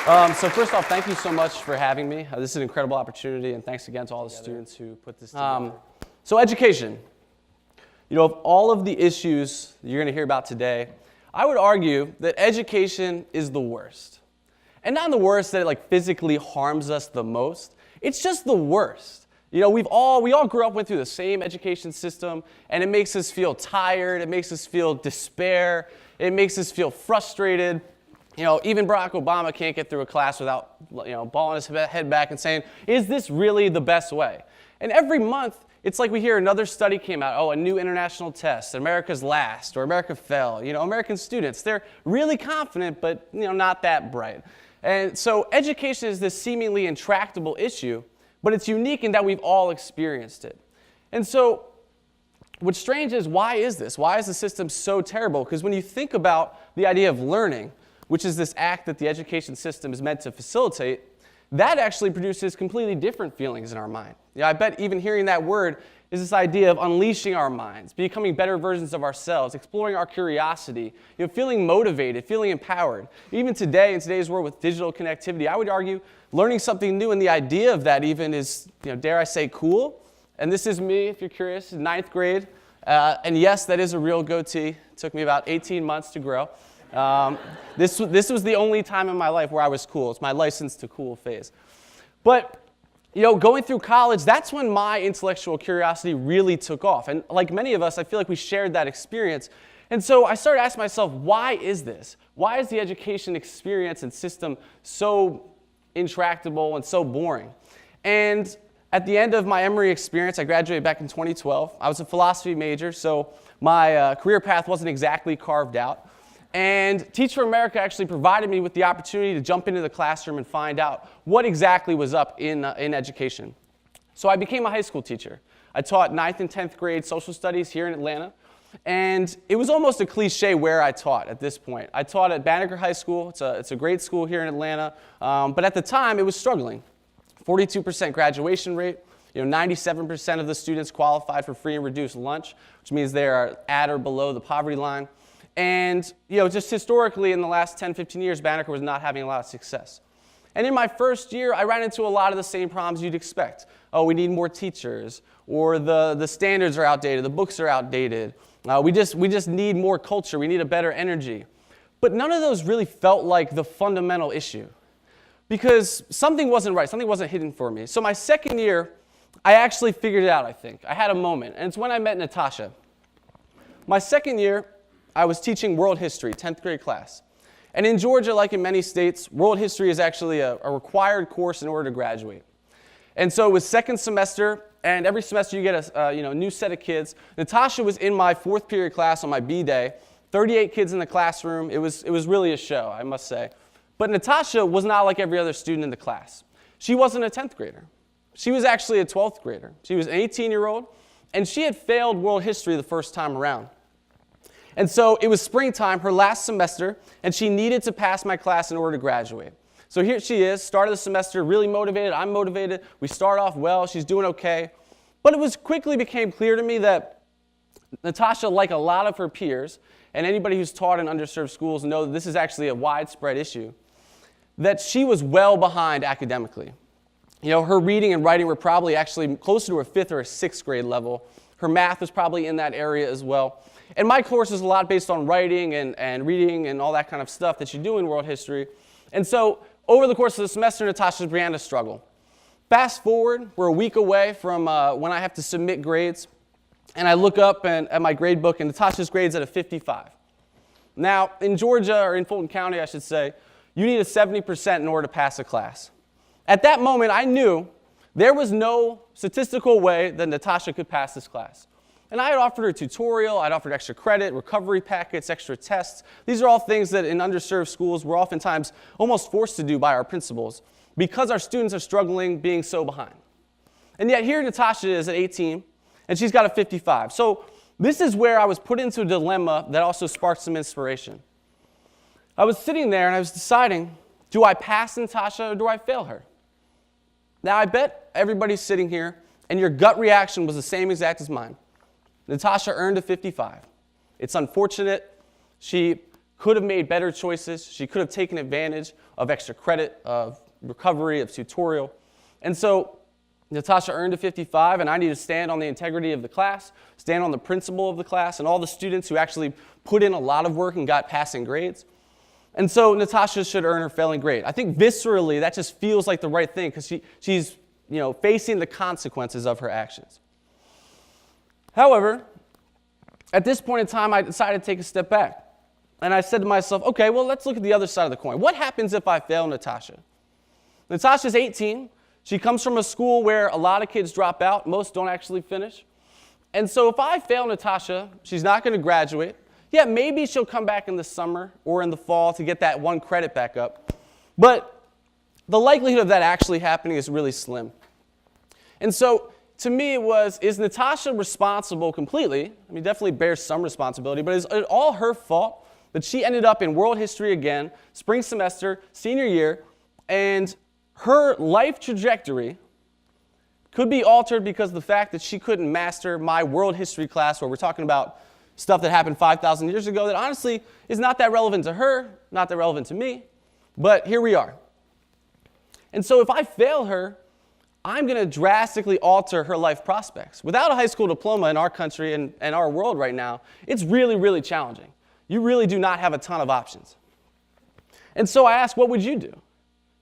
So first off, thank you so much for having me. This is an incredible opportunity, and thanks again to all the students who put this together. So education. You know, of all of the issues you're going to hear about today, I would argue that education is the worst. And not the worst that it like physically harms us the most. It's just the worst. You know, we all grew up, went through the same education system, and it makes us feel tired, it makes us feel despair, it makes us feel frustrated. You know, even Barack Obama can't get through a class without, balling his head back and saying, is this really the best way? And every month, it's like we hear another study came out, a new international test, America's last, or America fell. You know, American students, they're really confident, but, not that bright. And so education is this seemingly intractable issue, but it's unique in that we've all experienced it. And so what's strange is, why is this? Why is the system so terrible? Because when you think about the idea of learning, which is this act that the education system is meant to facilitate, that actually produces completely different feelings in our mind. I bet even hearing that word is this idea of unleashing our minds, becoming better versions of ourselves, exploring our curiosity, feeling motivated, feeling empowered. Even today, in today's world with digital connectivity, I would argue learning something new, and the idea of that even is, dare I say, cool. And this is me, if you're curious, in 9th grade. And yes, that is a real goatee. It took me about 18 months to grow. This was the only time in my life where I was cool. It's my license to cool phase. But, going through college, that's when my intellectual curiosity really took off. And like many of us, I feel like we shared that experience. And so I started asking myself, why is this? Why is the education experience and system so intractable and so boring? And at the end of my Emory experience, I graduated back in 2012. I was a philosophy major, so my career path wasn't exactly carved out. And Teach for America actually provided me with the opportunity to jump into the classroom and find out what exactly was up in education. So I became a high school teacher. I taught 9th and 10th grade social studies here in Atlanta. And it was almost a cliche where I taught at this point. I taught at Banneker High School. It's a great school here in Atlanta. But at the time, it was struggling. 42% graduation rate. 97% of the students qualified for free and reduced lunch, which means they are at or below the poverty line. And, just historically in the last 10, 15 years, Banneker was not having a lot of success. And in my first year, I ran into a lot of the same problems you'd expect. We need more teachers, or the standards are outdated, the books are outdated. We just need more culture, we need a better energy. But none of those really felt like the fundamental issue. Because something wasn't right, something wasn't hidden for me. So my second year, I actually figured it out, I think. I had a moment, and it's when I met Natasha. My second year, I was teaching world history, 10th grade class. And in Georgia, like in many states, world history is actually a required course in order to graduate. And so it was second semester, and every semester you get a new set of kids. Natasha was in my 4th period class on my B day, 38 kids in the classroom. It was really a show, I must say. But Natasha was not like every other student in the class. She wasn't a 10th grader. She was actually a 12th grader. She was an 18-year-old, and she had failed world history the first time around. And so it was springtime, her last semester, and she needed to pass my class in order to graduate. So here she is, start of the semester, really motivated, I'm motivated, we start off well, she's doing okay. But it quickly became clear to me that Natasha, like a lot of her peers, and anybody who's taught in underserved schools know that this is actually a widespread issue, that she was well behind academically. Her reading and writing were probably actually closer to a 5th or a 6th grade level. Her math was probably in that area as well. And my course is a lot based on writing and reading and all that kind of stuff that you do in world history. And so over the course of the semester, Natasha began to struggle. Fast forward, we're a week away from when I have to submit grades. And I look up at my grade book, and Natasha's grade's at a 55. Now, in Georgia, or in Fulton County, I should say, you need a 70% in order to pass a class. At that moment, I knew there was no statistical way that Natasha could pass this class. And I had offered her a tutorial, I'd offered extra credit, recovery packets, extra tests. These are all things that in underserved schools we're oftentimes almost forced to do by our principals because our students are struggling being so behind. And yet here Natasha is at 18, and she's got a 55. So this is where I was put into a dilemma that also sparked some inspiration. I was sitting there and I was deciding, do I pass Natasha or do I fail her? Now I bet everybody's sitting here and your gut reaction was the same exact as mine. Natasha earned a 55. It's unfortunate. She could have made better choices. She could have taken advantage of extra credit, of recovery, of tutorial. And so Natasha earned a 55, and I need to stand on the integrity of the class, stand on the principle of the class, and all the students who actually put in a lot of work and got passing grades. And so Natasha should earn her failing grade. I think viscerally that just feels like the right thing because she's facing the consequences of her actions. However, at this point in time, I decided to take a step back. And I said to myself, okay, well, let's look at the other side of the coin. What happens if I fail Natasha? Natasha's 18. She comes from a school where a lot of kids drop out. Most don't actually finish. And so if I fail Natasha, she's not going to graduate. Yeah, maybe she'll come back in the summer or in the fall to get that one credit back up. But the likelihood of that actually happening is really slim. And so to me, is Natasha responsible completely? I mean, definitely bears some responsibility, but is it all her fault that she ended up in world history again, spring semester, senior year, and her life trajectory could be altered because of the fact that she couldn't master my world history class where we're talking about stuff that happened 5,000 years ago that honestly is not that relevant to her, not that relevant to me, but here we are. And so if I fail her, I'm going to drastically alter her life prospects. Without a high school diploma in our country and our world right now, it's really, really challenging. You really do not have a ton of options. And so I asked, what would you do?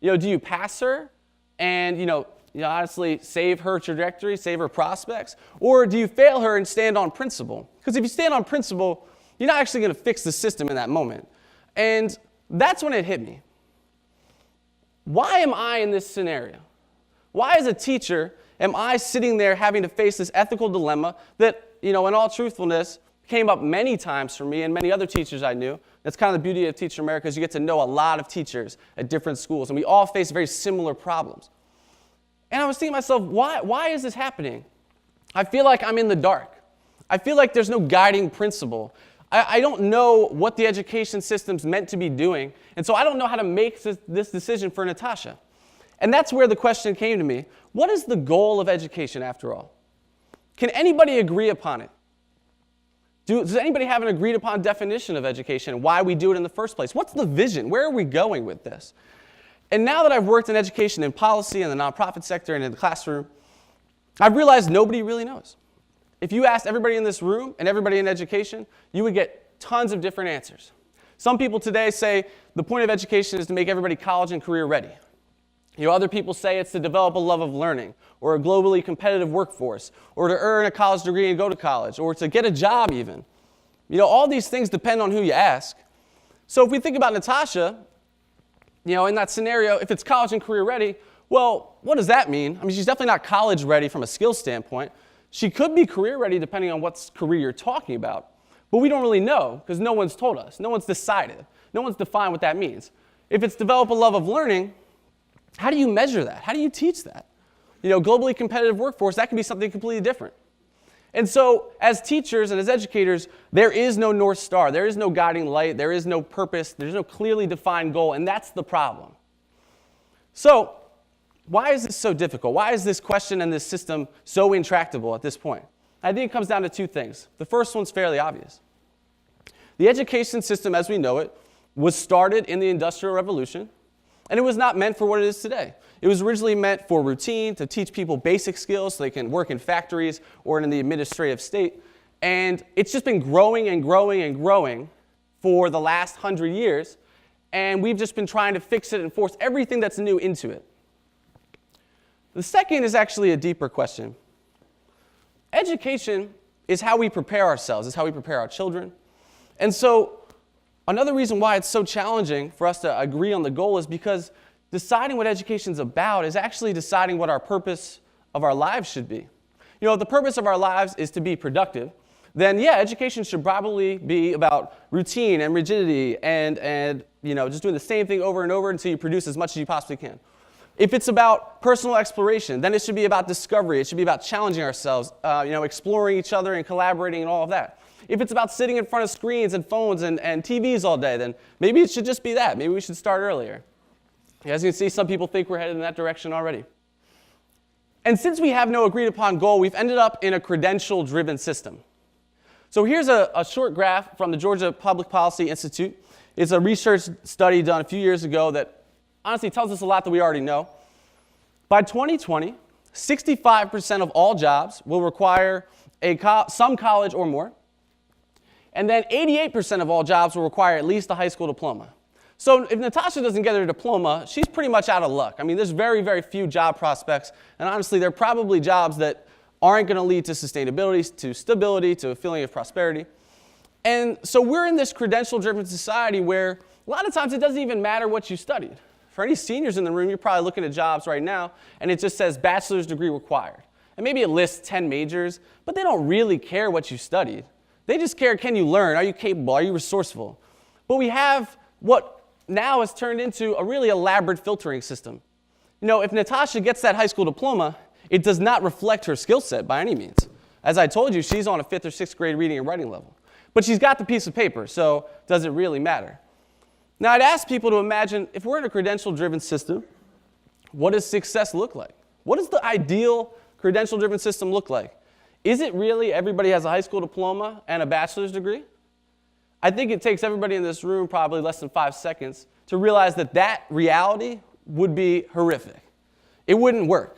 Do you pass her and, honestly save her trajectory, save her prospects? Or do you fail her and stand on principle? Because if you stand on principle, you're not actually going to fix the system in that moment. And that's when it hit me. Why am I in this scenario? Why, as a teacher, am I sitting there having to face this ethical dilemma that, in all truthfulness, came up many times for me and many other teachers I knew? That's kind of the beauty of Teacher America, is you get to know a lot of teachers at different schools, and we all face very similar problems. And I was thinking to myself, why is this happening? I feel like I'm in the dark. I feel like there's no guiding principle. I don't know what the education system's meant to be doing, and so I don't know how to make this decision for Natasha. And that's where the question came to me. What is the goal of education, after all? Can anybody agree upon it? Does anybody have an agreed upon definition of education and why we do it in the first place? What's the vision? Where are we going with this? And now that I've worked in education and policy in the nonprofit sector and in the classroom, I've realized nobody really knows. If you asked everybody in this room and everybody in education, you would get tons of different answers. Some people today say the point of education is to make everybody college and career ready. Other people say it's to develop a love of learning, or a globally competitive workforce, or to earn a college degree and go to college, or to get a job even. All these things depend on who you ask. So if we think about Natasha, in that scenario, if it's college and career ready, well, what does that mean? I mean, she's definitely not college ready from a skill standpoint. She could be career ready depending on what career you're talking about. But we don't really know because no one's told us. No one's decided. No one's defined what that means. If it's develop a love of learning, how do you measure that? How do you teach that? Globally competitive workforce, that can be something completely different. And so as teachers and as educators, there is no North Star. There is no guiding light. There is no purpose. There's no clearly defined goal, and that's the problem. So why is this so difficult? Why is this question and this system so intractable at this point? I think it comes down to two things. The first one's fairly obvious. The education system as we know it was started in the Industrial Revolution, and it was not meant for what it is today. It was originally meant for routine, to teach people basic skills so they can work in factories or in the administrative state. And it's just been growing and growing and growing for the last 100 years. And we've just been trying to fix it and force everything that's new into it. The second is actually a deeper question. Education is how we prepare ourselves, is how we prepare our children. And so another reason why it's so challenging for us to agree on the goal is because deciding what education is about is actually deciding what our purpose of our lives should be. If the purpose of our lives is to be productive, then yeah, education should probably be about routine and rigidity and just doing the same thing over and over until you produce as much as you possibly can. If it's about personal exploration, then it should be about discovery. It should be about challenging ourselves, exploring each other and collaborating and all of that. If it's about sitting in front of screens and phones and TVs all day, then maybe it should just be that. Maybe we should start earlier. As you can see, some people think we're headed in that direction already. And since we have no agreed upon goal, we've ended up in a credential-driven system. So here's a short graph from the Georgia Public Policy Institute It's a research study done a few years ago that honestly tells us a lot that we already know. By 2020, 65% of all jobs will require some college or more. And then 88% of all jobs will require at least a high school diploma. So if Natasha doesn't get her diploma, she's pretty much out of luck. I mean, there's very, very few job prospects. And honestly, they're probably jobs that aren't going to lead to sustainability, to stability, to a feeling of prosperity. And so we're in this credential-driven society where a lot of times it doesn't even matter what you studied. For any seniors in the room, you're probably looking at jobs right now, and it just says bachelor's degree required. And maybe it lists 10 majors, but they don't really care what you studied. They just care, can you learn? Are you capable? Are you resourceful? But we have what now has turned into a really elaborate filtering system. You know, if Natasha gets that high school diploma, it does not reflect her skill set by any means. As I told you, she's on a 5th or 6th grade reading and writing level. But she's got the piece of paper, so does it really matter? Now, I'd ask people to imagine, if we're in a credential-driven system, what does success look like? What does the ideal credential-driven system look like? Is it really everybody has a high school diploma and a bachelor's degree? I think it takes everybody in this room probably less than 5 seconds to realize that that reality would be horrific. It wouldn't work.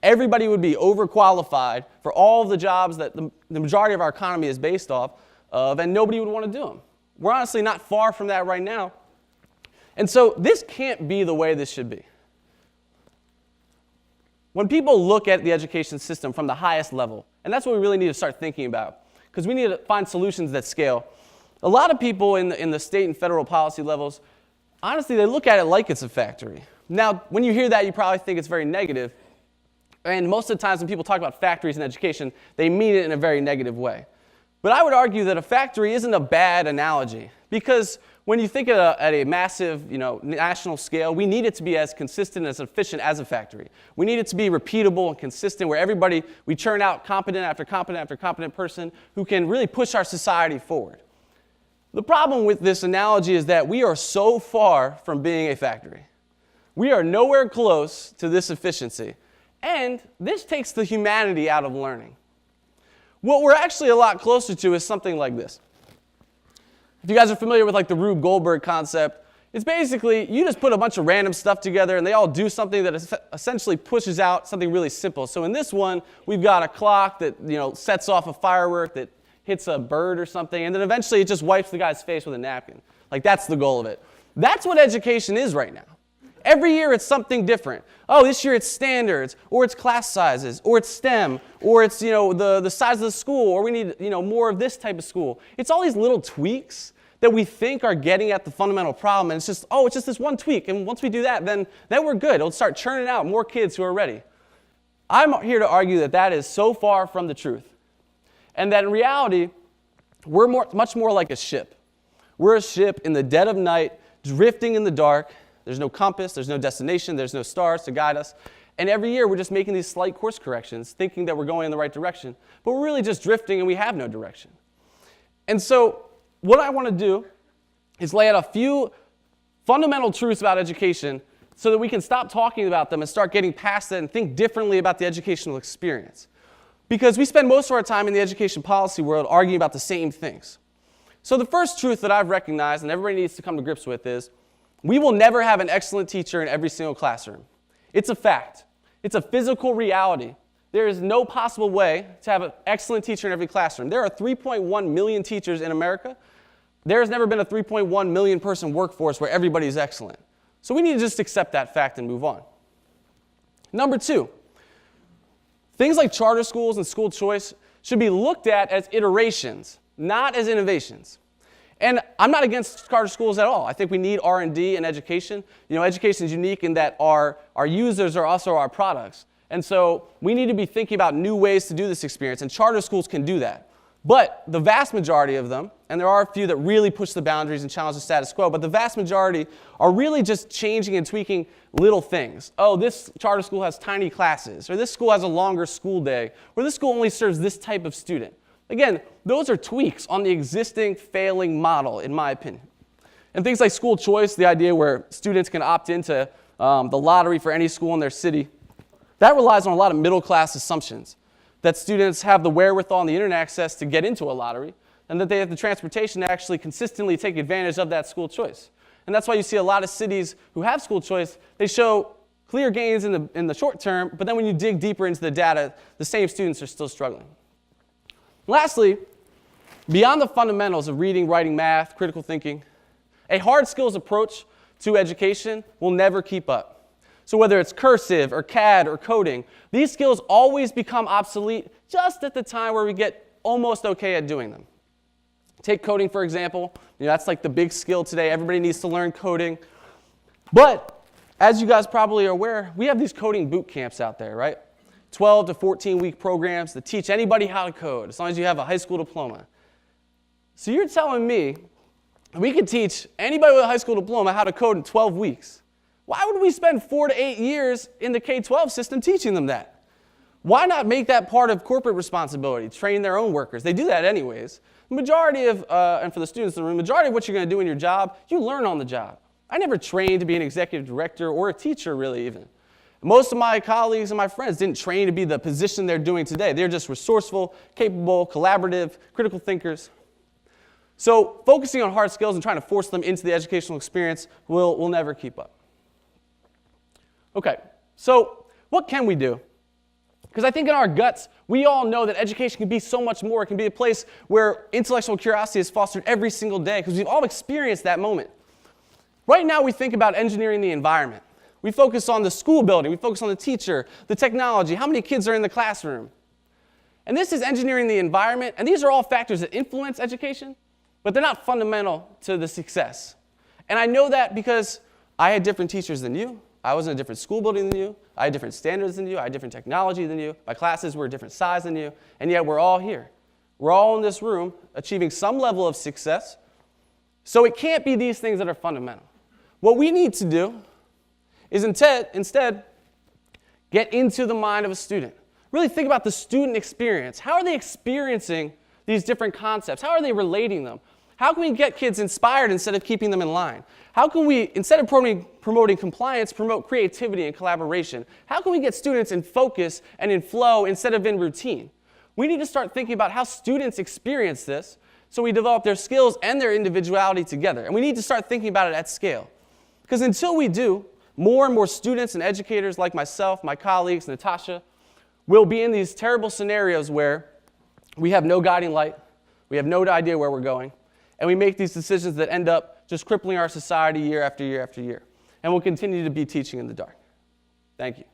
Everybody would be overqualified for all of the jobs that the majority of our economy is based off of, and nobody would want to do them. We're honestly not far from that right now. And so this can't be the way this should be. When people look at the education system from the highest level, and that's what we really need to start thinking about, because we need to find solutions that scale. A lot of people in the state and federal policy levels, honestly, they look at it like it's a factory. Now, when you hear that, you probably think it's very negative. And most of the times when people talk about factories in education, they mean it in a very negative way. But I would argue that a factory isn't a bad analogy, because when you think at a massive, national scale, we need it to be as consistent and as efficient as a factory. We need it to be repeatable and consistent, where we churn out competent after competent after competent person who can really push our society forward. The problem with this analogy is that we are so far from being a factory. We are nowhere close to this efficiency. And this takes the humanity out of learning. What we're actually a lot closer to is something like this. If you guys are familiar with the Rube Goldberg concept, it's basically you just put a bunch of random stuff together and they all do something that essentially pushes out something really simple. So in this one, we've got a clock that sets off a firework that hits a bird or something, and then eventually it just wipes the guy's face with a napkin. That's the goal of it. That's what education is right now. Every year it's something different. Oh, this year it's standards, or it's class sizes, or it's STEM, or it's the size of the school, or we need more of this type of school. It's all these little tweaks that we think are getting at the fundamental problem, and it's just this one tweak, and once we do that, then we're good. It'll start churning out more kids who are ready. I'm here to argue that that is so far from the truth, and that in reality, we're much more like a ship. We're a ship in the dead of night, drifting in the dark. There's no compass, there's no destination, there's no stars to guide us. And every year we're just making these slight course corrections, thinking that we're going in the right direction. But we're really just drifting and we have no direction. And so what I want to do is lay out a few fundamental truths about education so that we can stop talking about them and start getting past it and think differently about the educational experience. Because we spend most of our time in the education policy world arguing about the same things. So the first truth that I've recognized and everybody needs to come to grips with is we will never have an excellent teacher in every single classroom. It's a fact. It's a physical reality. There is no possible way to have an excellent teacher in every classroom. There are 3.1 million teachers in America. There has never been a 3.1 million person workforce where everybody is excellent. So we need to just accept that fact and move on. Number two, things like charter schools and school choice should be looked at as iterations, not as innovations. And I'm not against charter schools at all. I think we need R&D in education. Education is unique in that our users are also our products. And so we need to be thinking about new ways to do this experience, and charter schools can do that. But the vast majority of them, and there are a few that really push the boundaries and challenge the status quo, but the vast majority are really just changing and tweaking little things. Oh, this charter school has tiny classes, or this school has a longer school day, or this school only serves this type of student. Again, those are tweaks on the existing failing model, in my opinion. And things like school choice, the idea where students can opt into the lottery for any school in their city, that relies on a lot of middle-class assumptions, that students have the wherewithal and the internet access to get into a lottery, and that they have the transportation to actually consistently take advantage of that school choice. And that's why you see a lot of cities who have school choice, they show clear gains in the short term, but then when you dig deeper into the data, the same students are still struggling. Lastly, beyond the fundamentals of reading, writing, math, critical thinking, a hard skills approach to education will never keep up. So whether it's cursive or CAD or coding, these skills always become obsolete just at the time where we get almost okay at doing them. Take coding, for example. That's like the big skill today. Everybody needs to learn coding. But as you guys probably are aware, we have these coding boot camps out there, right? 12 to 14-week programs that teach anybody how to code, as long as you have a high school diploma. So you're telling me we could teach anybody with a high school diploma how to code in 12 weeks. Why would we spend 4 to 8 years in the K-12 system teaching them that? Why not make that part of corporate responsibility, train their own workers? They do that anyways. The majority of, and for the students in the room, the majority of what you're going to do in your job, you learn on the job. I never trained to be an executive director or a teacher, really, even. Most of my colleagues and my friends didn't train to be the position they're doing today. They're just resourceful, capable, collaborative, critical thinkers. So focusing on hard skills and trying to force them into the educational experience will never keep up. Okay, so what can we do? Because I think in our guts, we all know that education can be so much more. It can be a place where intellectual curiosity is fostered every single day, because we've all experienced that moment. Right now, we think about engineering the environment. We focus on the school building. We focus on the teacher, the technology, how many kids are in the classroom. And this is engineering the environment, and these are all factors that influence education, but they're not fundamental to the success. And I know that because I had different teachers than you. I was in a different school building than you. I had different standards than you. I had different technology than you. My classes were a different size than you. And yet we're all here. We're all in this room achieving some level of success. So it can't be these things that are fundamental. What we need to do is instead get into the mind of a student. Really think about the student experience. How are they experiencing these different concepts? How are they relating them? How can we get kids inspired instead of keeping them in line? How can we, instead of promoting compliance, promote creativity and collaboration? How can we get students in focus and in flow instead of in routine? We need to start thinking about how students experience this so we develop their skills and their individuality together. And we need to start thinking about it at scale. Because until we do, more and more students and educators like myself, my colleagues, Natasha, will be in these terrible scenarios where we have no guiding light, we have no idea where we're going, and we make these decisions that end up just crippling our society year after year after year. And we'll continue to be teaching in the dark. Thank you.